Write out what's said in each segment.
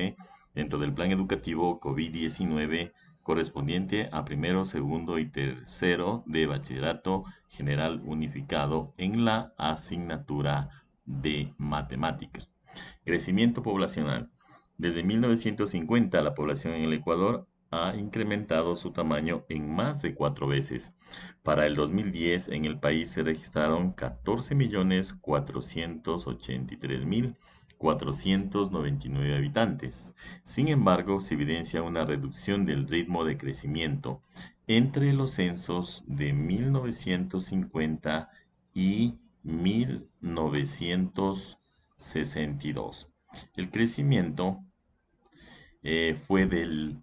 C dentro del plan educativo COVID-19 correspondiente a primero, segundo y tercero de Bachillerato General Unificado en la asignatura de Matemática. Crecimiento poblacional. Desde 1950, la población en el Ecuador ha incrementado su tamaño en más de 4 veces. Para el 2010, en el país se registraron 14.483.499 habitantes. Sin embargo, se evidencia una reducción del ritmo de crecimiento entre los censos de 1950 y 1962. El crecimiento fue del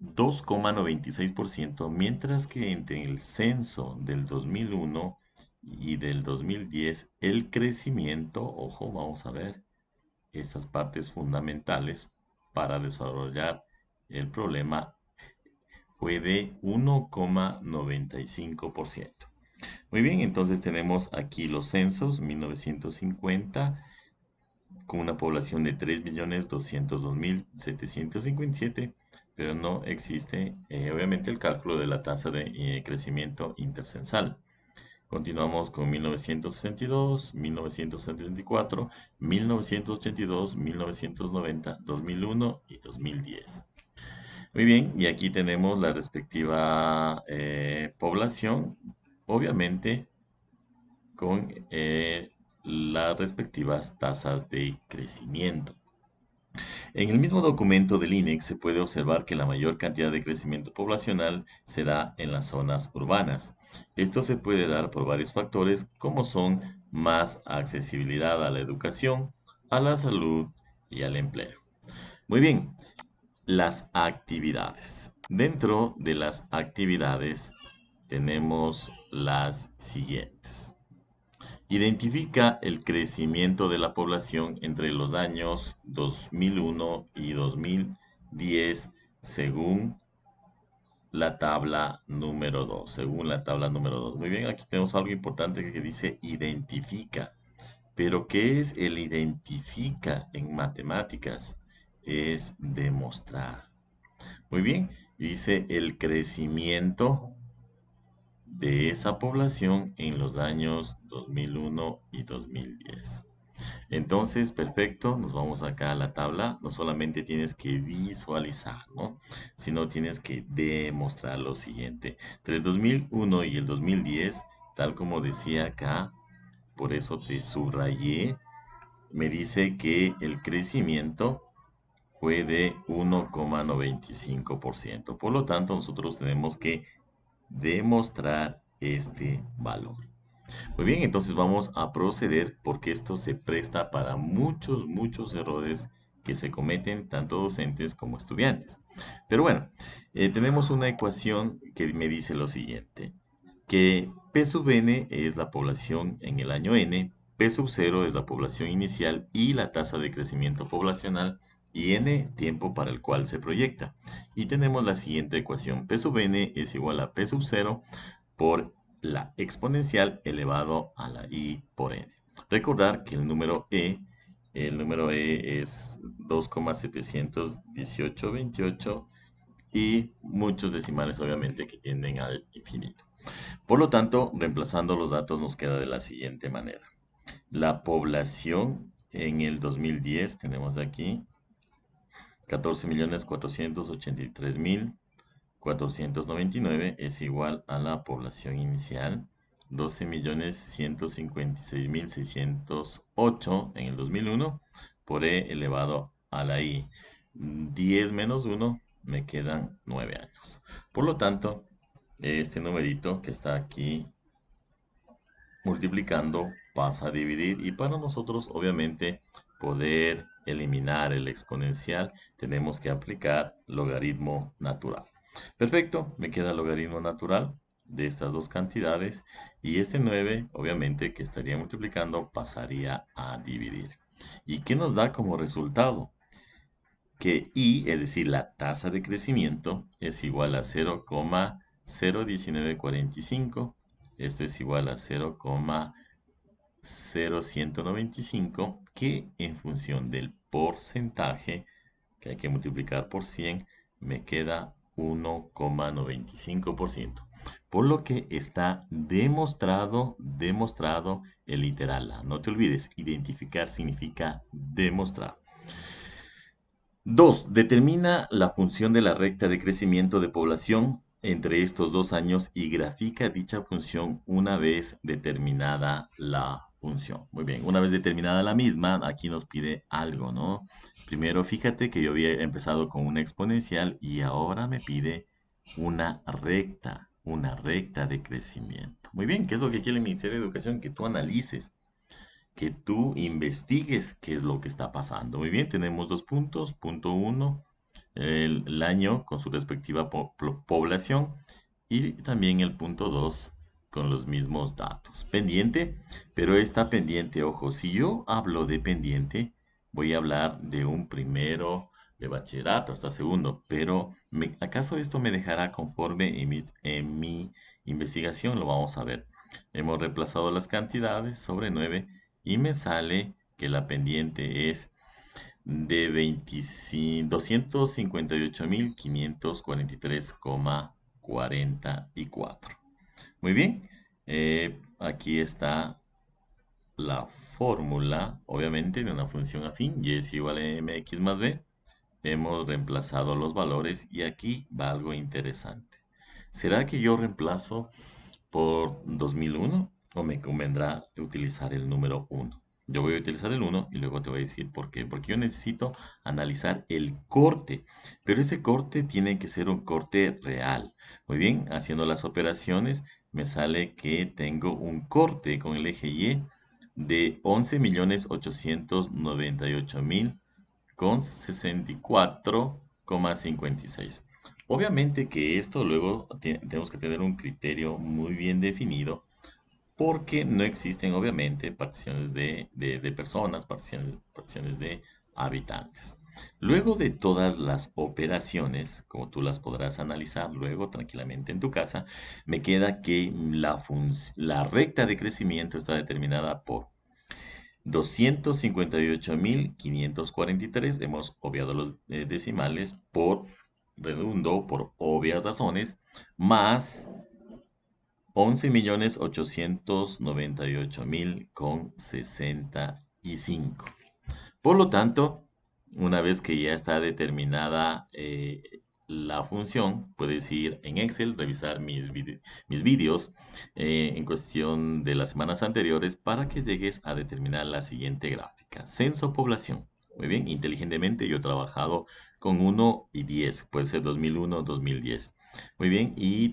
2,96%, mientras que entre el censo del 2001 y del 2010, el crecimiento, ojo, vamos a ver estas partes fundamentales para desarrollar el problema, fue de 1,95%. Muy bien, entonces tenemos aquí los censos, 1950, con una población de 3.202.757, pero no existe, obviamente, el cálculo de la tasa de crecimiento intercensal. Continuamos con 1962, 1974, 1982, 1990, 2001 y 2010. Muy bien, y aquí tenemos la respectiva población, obviamente con las respectivas tasas de crecimiento. En el mismo documento del INEX se puede observar que la mayor cantidad de crecimiento poblacional se da en las zonas urbanas. Esto se puede dar por varios factores como son más accesibilidad a la educación, a la salud y al empleo. Muy bien, las actividades. Dentro de las actividades tenemos las siguientes. Identifica el crecimiento de la población entre los años 2001 y 2010 según la tabla número 2. Según la tabla número 2. Muy bien, aquí tenemos algo importante que dice identifica. Pero ¿qué es el identifica en matemáticas? Es demostrar. Muy bien, dice el crecimiento de esa población en los años 2001 y 2010. Entonces, perfecto, nos vamos acá a la tabla. No solamente tienes que visualizar, ¿no? Sino tienes que demostrar lo siguiente. Entre el 2001 y el 2010, tal como decía acá, por eso te subrayé, me dice que el crecimiento fue de 1,95%. Por lo tanto, nosotros tenemos que demostrar este valor. Muy bien, entonces vamos a proceder porque esto se presta para muchos errores que se cometen tanto docentes como estudiantes. Pero bueno, tenemos una ecuación que me dice lo siguiente, que P sub n es la población en el año n, P sub 0 es la población inicial y la tasa de crecimiento poblacional, y n tiempo para el cual se proyecta. Y tenemos la siguiente ecuación, P sub n es igual a P sub 0 por la exponencial elevado a la i por n. Recordar que el número e es 2,71828 y muchos decimales obviamente que tienden al infinito. Por lo tanto, reemplazando los datos nos queda de la siguiente manera. La población en el 2010 tenemos aquí 14.483.499 es igual a la población inicial 12.156.608 en el 2001 por e elevado a la i. 10 menos 1 me quedan 9 años. Por lo tanto, este numerito que está aquí multiplicando pasa a dividir, y para nosotros obviamente poder eliminar el exponencial tenemos que aplicar logaritmo natural. Perfecto, me queda logaritmo natural de estas dos cantidades y este 9 obviamente que estaría multiplicando pasaría a dividir. ¿Y qué nos da como resultado? Que i, es decir, la tasa de crecimiento, es igual a 0,01945. Esto es igual a 0,0195, que en función del porcentaje que hay que multiplicar por 100, me queda 1,95%. Por lo que está demostrado el literal A. No te olvides, identificar significa demostrar. 2. Determina la función de la recta de crecimiento de población entre estos 2 años y grafica dicha función una vez determinada la función. Muy bien, una vez determinada la misma, aquí nos pide algo, ¿no? Primero, fíjate que yo había empezado con una exponencial y ahora me pide una recta de crecimiento. Muy bien, ¿qué es lo que quiere el Ministerio de Educación? Que tú analices, que tú investigues qué es lo que está pasando. Muy bien, tenemos 2 puntos. Punto 1, el año con su respectiva población y también el punto 2 con los mismos datos. Pendiente, pero esta pendiente, ojo, si yo hablo de pendiente, voy a hablar de un primero de bachillerato hasta segundo, pero ¿acaso esto me dejará conforme en mi investigación? Lo vamos a ver. Hemos reemplazado las cantidades sobre 9 y me sale que la pendiente es de 258.543,44. Muy bien, aquí está la fórmula, obviamente, de una función afín, y es igual a mx más b. Hemos reemplazado los valores y aquí va algo interesante. ¿Será que yo reemplazo por 2001 o me convendrá utilizar el número 1? Yo voy a utilizar el 1 y luego te voy a decir por qué. Porque yo necesito analizar el corte, pero ese corte tiene que ser un corte real. Muy bien, haciendo las operaciones me sale que tengo un corte con el eje Y de 11.898.000 con 64,56. Obviamente que esto luego tenemos que tener un criterio muy bien definido porque no existen obviamente particiones de personas, particiones de habitantes. Luego de todas las operaciones, como tú las podrás analizar luego tranquilamente en tu casa, me queda que la recta de crecimiento está determinada por 258.543, hemos obviado los decimales por redundo, por obvias razones, más 11.898.000 con 65. Por lo tanto, una vez que ya está determinada la función, puedes ir en Excel, revisar mis vídeos en cuestión de las semanas anteriores para que llegues a determinar la siguiente gráfica. Censo población. Muy bien, inteligentemente yo he trabajado con 1 y 10, puede ser 2001 o 2010. Muy bien, y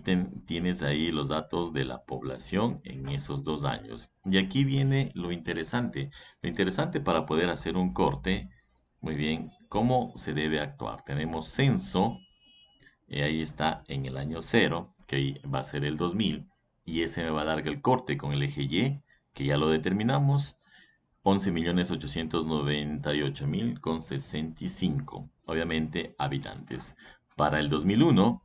tienes ahí los datos de la población en esos 2 años. Y aquí viene lo interesante. Lo interesante para poder hacer un corte, muy bien, ¿cómo se debe actuar? Tenemos censo, ahí está en el año 0, que va a ser el 2000, y ese me va a dar el corte con el eje Y, que ya lo determinamos, 11.898.000 con 65, obviamente habitantes. Para el 2001,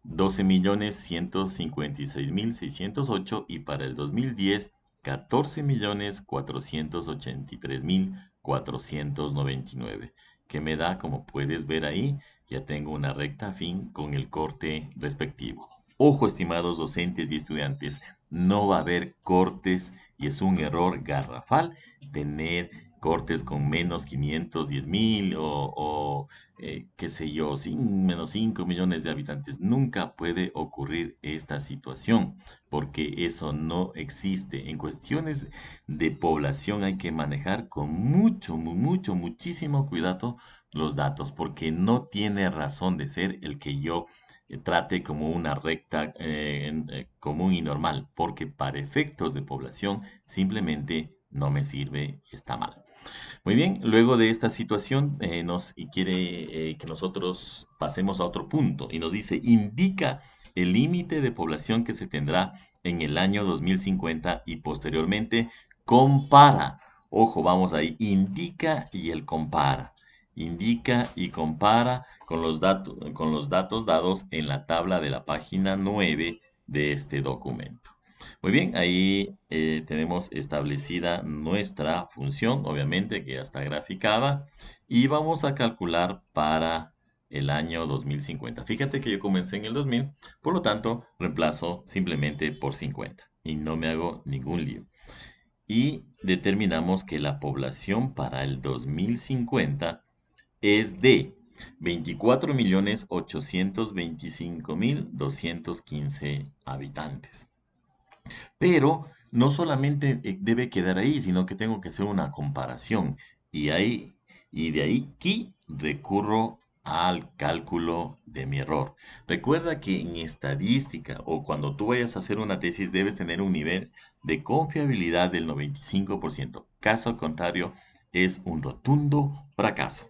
12.156.608 y para el 2010, 14.483.499, que me da, como puedes ver ahí, ya tengo una recta afín con el corte respectivo. Ojo, estimados docentes y estudiantes, no va a haber cortes y es un error garrafal tener cortes con menos 510.000 o qué sé yo, menos 5 millones de habitantes. Nunca puede ocurrir esta situación porque eso no existe. En cuestiones de población hay que manejar con muchísimo cuidado los datos porque no tiene razón de ser el que yo trate como una recta común y normal, porque para efectos de población simplemente no me sirve y está mal. Muy bien, luego de esta situación y quiere que nosotros pasemos a otro punto y nos dice, indica el límite de población que se tendrá en el año 2050 y posteriormente compara. Ojo, vamos ahí, indica y el compara. Indica y compara con los datos dados en la tabla de la página 9 de este documento. Muy bien, ahí tenemos establecida nuestra función, obviamente que ya está graficada, y vamos a calcular para el año 2050. Fíjate que yo comencé en el 2000, por lo tanto, reemplazo simplemente por 50 y no me hago ningún lío. Y determinamos que la población para el 2050 es de 24.825.215 habitantes. Pero no solamente debe quedar ahí, sino que tengo que hacer una comparación. Y ahí, y de ahí aquí recurro al cálculo de mi error. Recuerda que en estadística o cuando tú vayas a hacer una tesis debes tener un nivel de confiabilidad del 95%. Caso contrario, es un rotundo fracaso.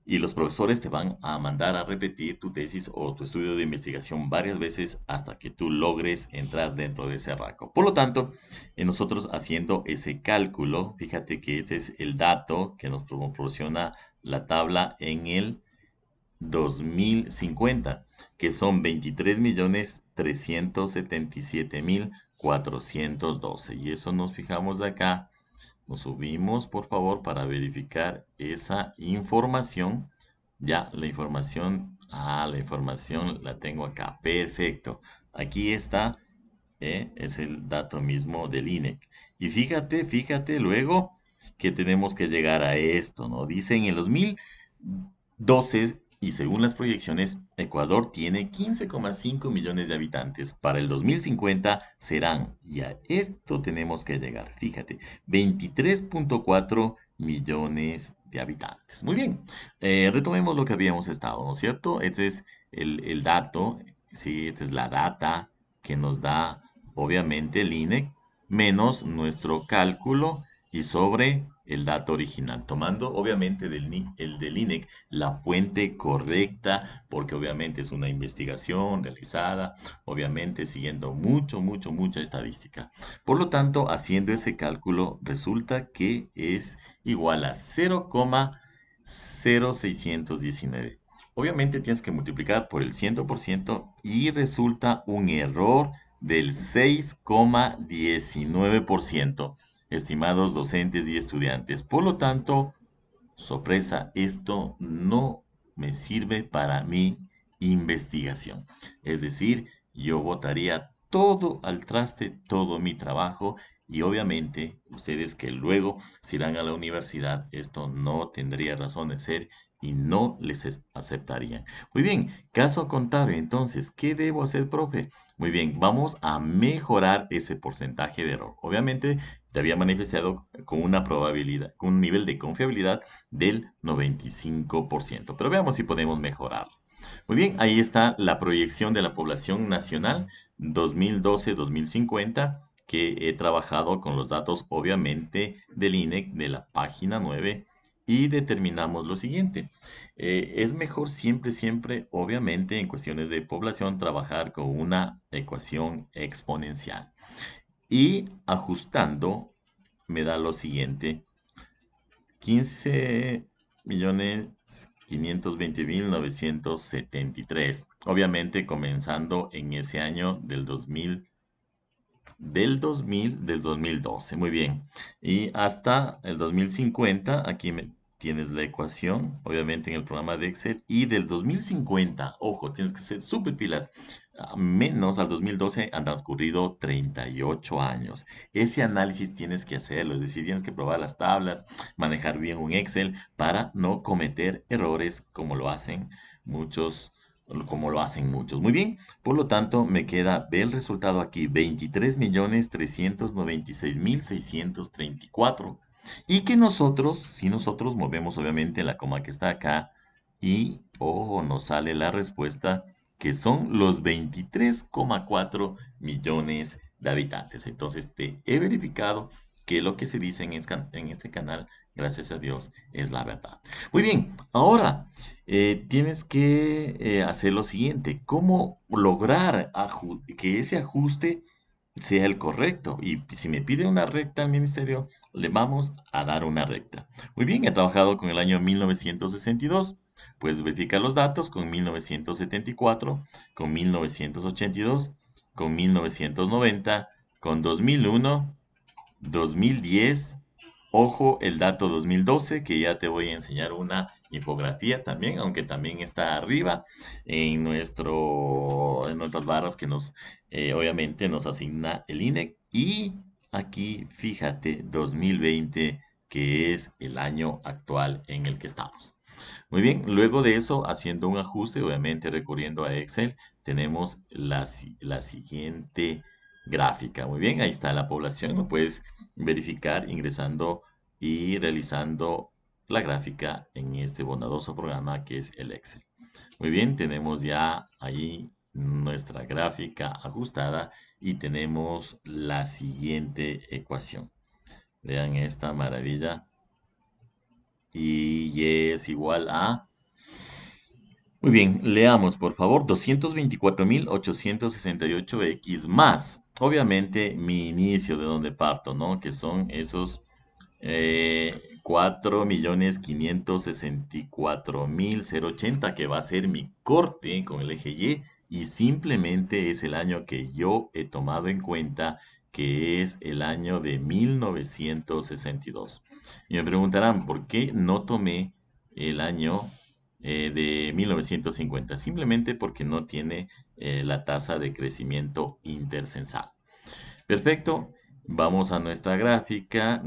Y los profesores te van a mandar a repetir tu tesis o tu estudio de investigación varias veces hasta que tú logres entrar dentro de ese rango. Por lo tanto, nosotros haciendo ese cálculo, fíjate que este es el dato que nos proporciona la tabla en el 2050, que son 23.377.412. Y eso nos fijamos acá. Nos subimos, por favor, para verificar esa información. Ya, la información la tengo acá. Perfecto. Aquí está, es el dato mismo del INEC. Y fíjate luego que tenemos que llegar a esto, ¿no? Dicen en el 2012 y según las proyecciones, Ecuador tiene 15,5 millones de habitantes. Para el 2050 serán, y a esto tenemos que llegar, fíjate, 23,4 millones de habitantes. Muy bien, retomemos lo que habíamos estado, ¿no es cierto? Este es el dato, sí, esta es la data que nos da obviamente el INEC, menos nuestro cálculo y sobre el dato original, tomando obviamente el del INEC la fuente correcta, porque obviamente es una investigación realizada, obviamente siguiendo mucha estadística. Por lo tanto, haciendo ese cálculo, resulta que es igual a 0,0619. Obviamente tienes que multiplicar por el 100% y resulta un error del 6,19%, estimados docentes y estudiantes. Por lo tanto, sorpresa, esto no me sirve para mi investigación. Es decir, yo botaría todo al traste, todo mi trabajo y obviamente ustedes que luego se irán a la universidad, esto no tendría razón de ser y no les aceptarían. Muy bien, caso contrario, entonces, ¿qué debo hacer, profe? Muy bien, vamos a mejorar ese porcentaje de error. Obviamente, te había manifestado con una probabilidad, con un nivel de confiabilidad del 95%. Pero veamos si podemos mejorarlo. Muy bien, ahí está la proyección de la población nacional 2012-2050, que he trabajado con los datos obviamente del INEC de la página 9 y determinamos lo siguiente. Es mejor siempre, obviamente, en cuestiones de población, trabajar con una ecuación exponencial. Y ajustando, me da lo siguiente. 15.520.973. Obviamente comenzando en ese año del 2012. Muy bien. Y hasta el 2050, aquí tienes la ecuación, obviamente en el programa de Excel. Y del 2050, ojo, tienes que ser súper pilas. Menos al 2012 han transcurrido 38 años. Ese análisis tienes que hacerlo, es decir, tienes que probar las tablas, manejar bien un Excel para no cometer errores muchos, como lo hacen muchos. Muy bien, por lo tanto, me queda, ve el resultado aquí, 23.396.634. Y que nosotros, si nosotros movemos obviamente la coma que está acá, y, ojo, nos sale la respuesta, que son los 23,4 millones de habitantes. Entonces, te he verificado que lo que se dice en este canal, gracias a Dios, es la verdad. Muy bien, ahora tienes que hacer lo siguiente, ¿cómo lograr que ese ajuste sea el correcto? Y si me pide una recta al ministerio, le vamos a dar una recta. Muy bien, he trabajado con el año 1962. Puedes verificar los datos con 1974, con 1982, con 1990 con 2001, 2010, ojo el dato 2012, que ya te voy a enseñar una infografía también, aunque también está arriba en nuestras barras que obviamente nos asigna el INEC. Y aquí, fíjate, 2020, que es el año actual en el que estamos. Muy bien, luego de eso, haciendo un ajuste, obviamente recurriendo a Excel, tenemos la siguiente gráfica. Muy bien, ahí está la población, lo puedes verificar ingresando y realizando la gráfica en este bondadoso programa que es el Excel. Muy bien, tenemos ya ahí nuestra gráfica ajustada y tenemos la siguiente ecuación. Vean esta maravilla. Y es igual a... Muy bien, leamos por favor 224.868x más. Obviamente mi inicio de donde parto, ¿no? Que son esos 4.564.080 que va a ser mi corte con el eje Y y simplemente es el año que yo he tomado en cuenta, que es el año de 1962. Y me preguntarán, ¿por qué no tomé el año de 1950? Simplemente porque no tiene la tasa de crecimiento intercensal. Perfecto. Vamos a nuestra gráfica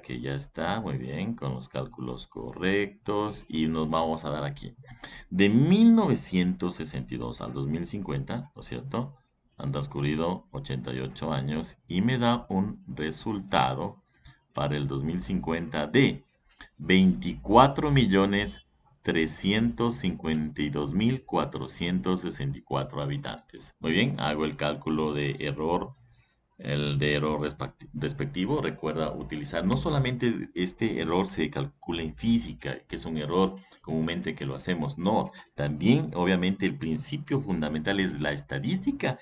que ya está muy bien con los cálculos correctos y nos vamos a dar aquí. De 1962 al 2050, ¿no es cierto? Han transcurrido 88 años y me da un resultado para el 2050 de 24.352.464 habitantes. Muy bien, hago el cálculo de error, el de error respectivo. Recuerda utilizar, no solamente este error se calcula en física, que es un error comúnmente que lo hacemos, no, también obviamente el principio fundamental es la estadística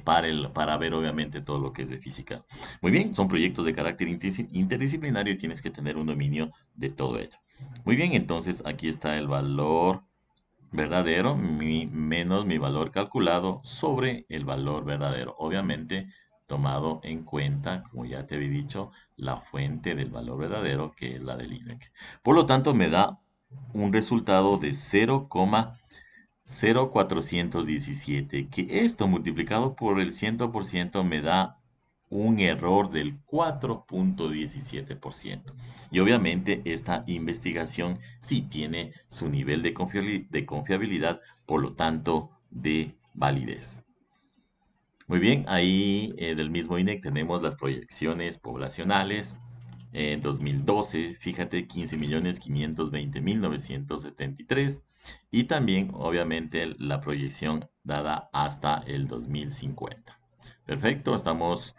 para ver obviamente todo lo que es de física. Muy bien, son proyectos de carácter interdisciplinario y tienes que tener un dominio de todo ello. Muy bien, entonces aquí está el valor verdadero menos mi valor calculado sobre el valor verdadero. Obviamente, tomado en cuenta, como ya te había dicho, la fuente del valor verdadero, que es la del INEC. Por lo tanto, me da un resultado de 0,0417, que esto multiplicado por el 100% me da un error del 4,17%. Y obviamente esta investigación sí tiene su nivel de confiabilidad, por lo tanto de validez. Muy bien, ahí del mismo INEC tenemos las proyecciones poblacionales. En 2012, fíjate, 15.520.973 y también, obviamente, la proyección dada hasta el 2050. Perfecto, estamos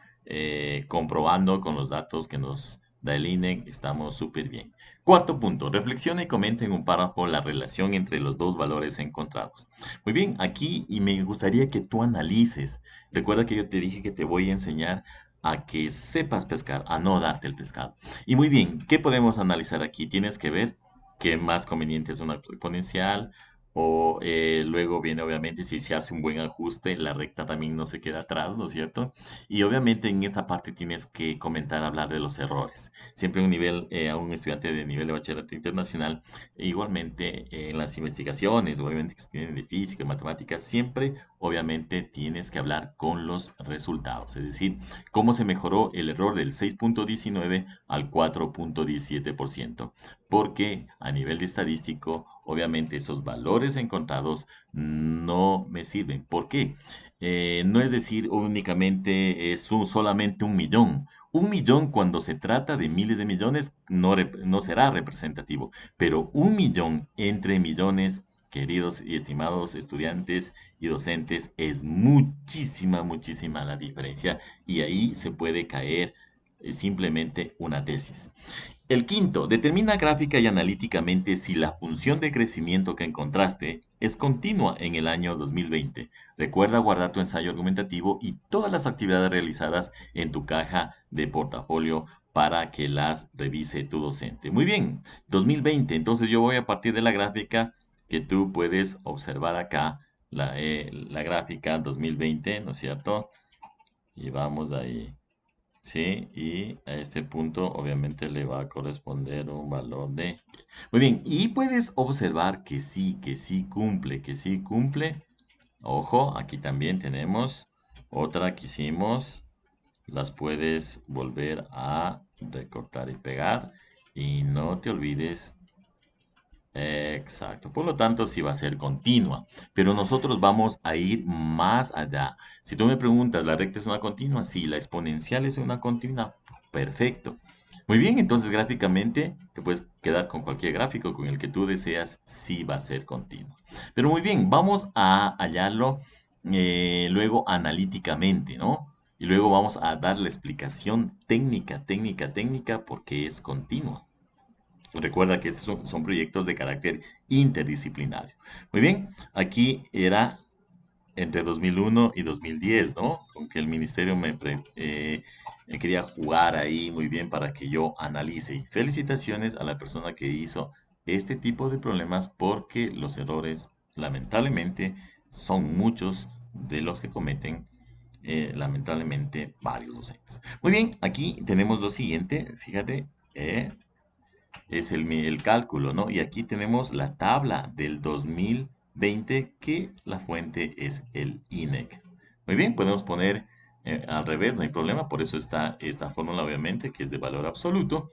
comprobando con los datos que nos da el INEC, estamos súper bien. Cuarto punto, reflexiona y comenta en un párrafo la relación entre los dos valores encontrados. Muy bien, aquí y me gustaría que tú analices. Recuerda que yo te dije que te voy a enseñar a que sepas pescar, a no darte el pescado. Y muy bien, ¿qué podemos analizar aquí? Tienes que ver qué más conveniente es una exponencial o luego viene obviamente si se hace un buen ajuste, la recta también no se queda atrás, ¿no es cierto? Y obviamente en esta parte tienes que comentar, hablar de los errores. Siempre a un estudiante de nivel de bachillerato internacional, igualmente en las investigaciones, obviamente que se tienen de física, matemáticas, siempre obviamente tienes que hablar con los resultados, es decir, cómo se mejoró el error del 6,19 al 4,17%, porque a nivel de estadístico, obviamente esos valores encontrados no me sirven. ¿Por qué? No es decir únicamente solamente 1 millón. 1 millón cuando se trata de miles de millones no será representativo, pero 1 millón entre millones, queridos y estimados estudiantes y docentes, es muchísima, muchísima la diferencia y ahí se puede caer simplemente una tesis. El quinto, determina gráfica y analíticamente si la función de crecimiento que encontraste es continua en el año 2020. Recuerda guardar tu ensayo argumentativo y todas las actividades realizadas en tu caja de portafolio para que las revise tu docente. Muy bien, 2020. Entonces yo voy a partir de la gráfica que tú puedes observar acá, la gráfica 2020, ¿no es cierto? Y vamos ahí. ¿Sí? Y a este punto obviamente le va a corresponder un valor de... Muy bien, y puedes observar que sí cumple, que sí cumple. Ojo, aquí también tenemos otra que hicimos. Las puedes volver a recortar y pegar. Y no te olvides. Exacto. Por lo tanto, sí va a ser continua. Pero nosotros vamos a ir más allá. Si tú me preguntas, ¿la recta es una continua? Sí, la exponencial es una continua. Perfecto. Muy bien, entonces gráficamente te puedes quedar con cualquier gráfico con el que tú deseas, sí va a ser continua. Pero muy bien, vamos a hallarlo luego analíticamente, ¿no? Y luego vamos a dar la explicación técnica, porque es continua. Recuerda que estos son proyectos de carácter interdisciplinario. Muy bien, aquí era entre 2001 y 2010, ¿no? Con que el ministerio me quería jugar ahí muy bien para que yo analice. Y felicitaciones a la persona que hizo este tipo de problemas porque los errores, lamentablemente, son muchos de los que cometen, lamentablemente, varios docentes. Muy bien, aquí tenemos lo siguiente, fíjate, es el cálculo, ¿no? Y aquí tenemos la tabla del 2020 que la fuente es el INEC. Muy bien, podemos poner al revés, no hay problema, por eso está esta fórmula obviamente que es de valor absoluto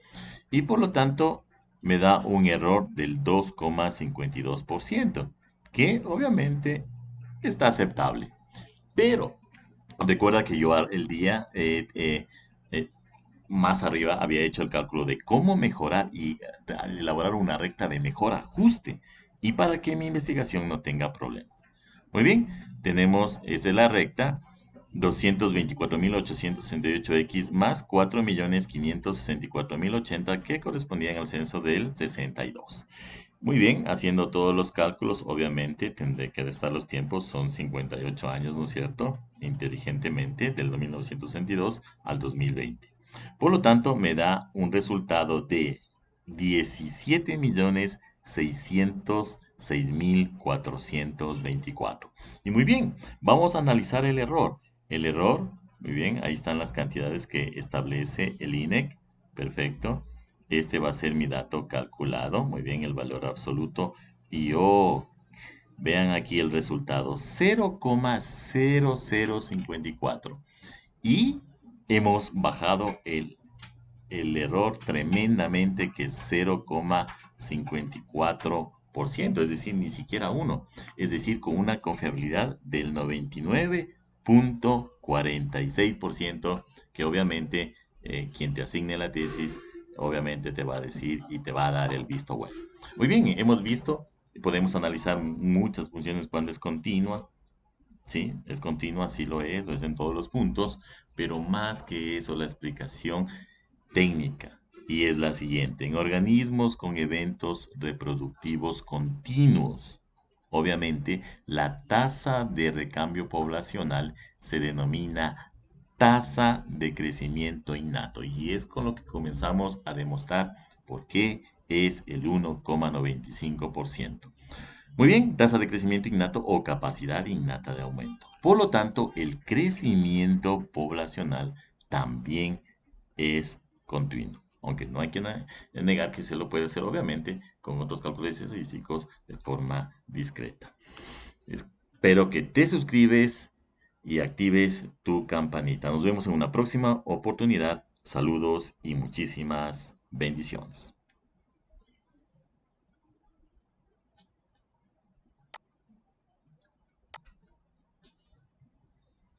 y por lo tanto me da un error del 2,52%, que obviamente está aceptable. Pero recuerda que yo el día eh, más arriba había hecho el cálculo de cómo mejorar y elaborar una recta de mejor ajuste y para que mi investigación no tenga problemas. Muy bien, tenemos, esta es la recta 224.868x más 4.564.080 que correspondían al censo del 62. Muy bien, haciendo todos los cálculos, obviamente tendré que restar los tiempos, son 58 años, ¿no es cierto? Inteligentemente, del 1962 al 2020. Por lo tanto, me da un resultado de 17.606.424. Y muy bien, vamos a analizar el error. El error, muy bien, ahí están las cantidades que establece el INEC. Perfecto. Este va a ser mi dato calculado. Muy bien, el valor absoluto. Y vean aquí el resultado, 0,0054. Y hemos bajado el error tremendamente, que es 0,54%, es decir, ni siquiera uno. Es decir, con una confiabilidad del 99,46%, que obviamente quien te asigne la tesis, obviamente te va a decir y te va a dar el visto bueno. Muy bien, hemos visto, podemos analizar muchas funciones cuando es continua. Sí, es continua, sí lo es en todos los puntos, pero más que eso, la explicación técnica, y es la siguiente. En organismos con eventos reproductivos continuos, obviamente, la tasa de recambio poblacional se denomina tasa de crecimiento innato, y es con lo que comenzamos a demostrar por qué es el 1,95%. Muy bien, tasa de crecimiento innato o capacidad innata de aumento. Por lo tanto, el crecimiento poblacional también es continuo, aunque no hay que negar que se lo puede hacer obviamente con otros cálculos estadísticos de forma discreta. Espero que te suscribes y actives tu campanita. Nos vemos en una próxima oportunidad. Saludos y muchísimas bendiciones.